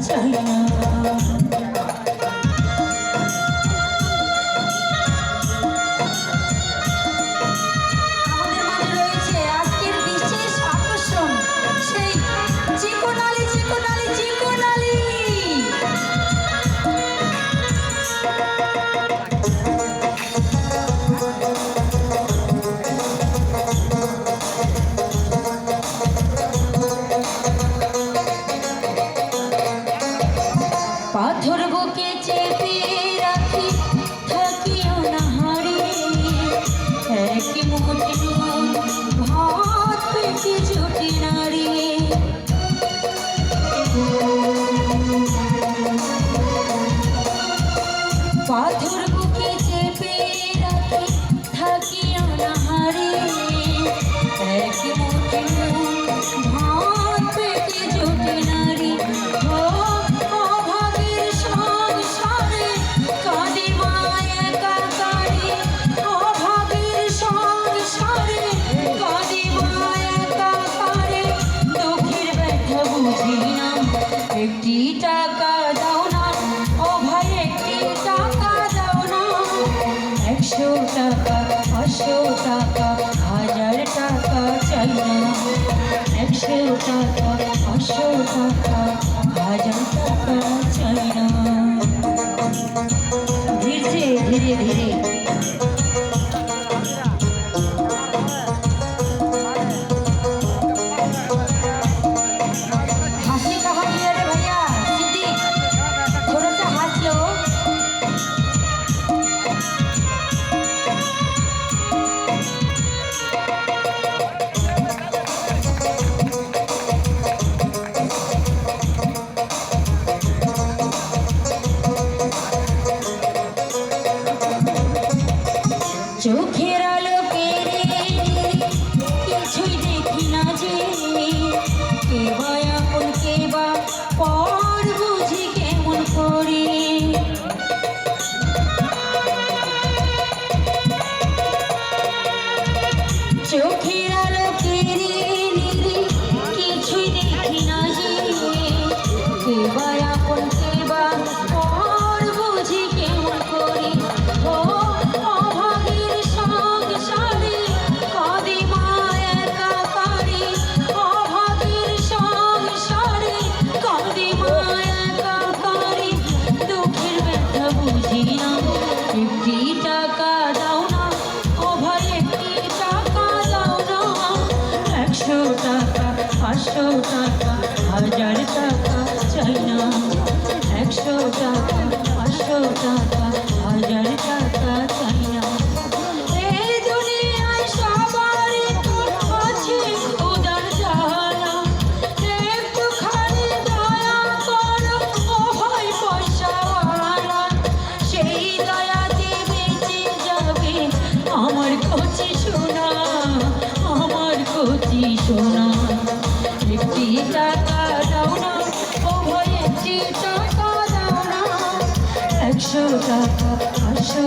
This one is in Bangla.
চাই না। পাথর বুকে চেপে রাখি থাকিও না হারিয়ে, এক মুঠ নুন ভাত পেটে জুটে নাড়িয়ে। পাথর বুকে চেপে রাখি থাকিও না হারিয়ে, এক মুঠ নুন ভাত পেটে জুটে নাড়িয়ে। একটি টাকা দাও না ও ভাই, একটি টাকা দাও না। 100 টাকা 500 টাকা 1000 টাকা চাই না। 100 টাকা 500 টাকা 1000 টাকা চাই না। ধীরে ধীরে ধীরে চোখের আলোকে কিছুই দেখি না যে, কে বা আপন কে বা পর বুঝি কেমন করে। চোখের আলোকে কিছুই দেখি না যে, কে বা আপন কে বা পর বুঝি কেমন করে। একটি টাকা দাও না ও ভাই, একটি টাকা দাও না। 100 টাকা 500 টাকা 1000 টাকা চাই না। 100 টাকা 500 টাকা 1000 টাকা চাই না। এই দুনিয়ায় সবারই তো আছে খোদার জ্বালা, একটুখানি দয়া করো ও ভাই পয়সাওয়ালা। সেই দয়াতে বেঁচে যাবে আমার কচি সোনা, আমার কচি সোনা। একটি টাকা দাও না ও ভাই, একটি টাকা দাও না। 100 টাকা 500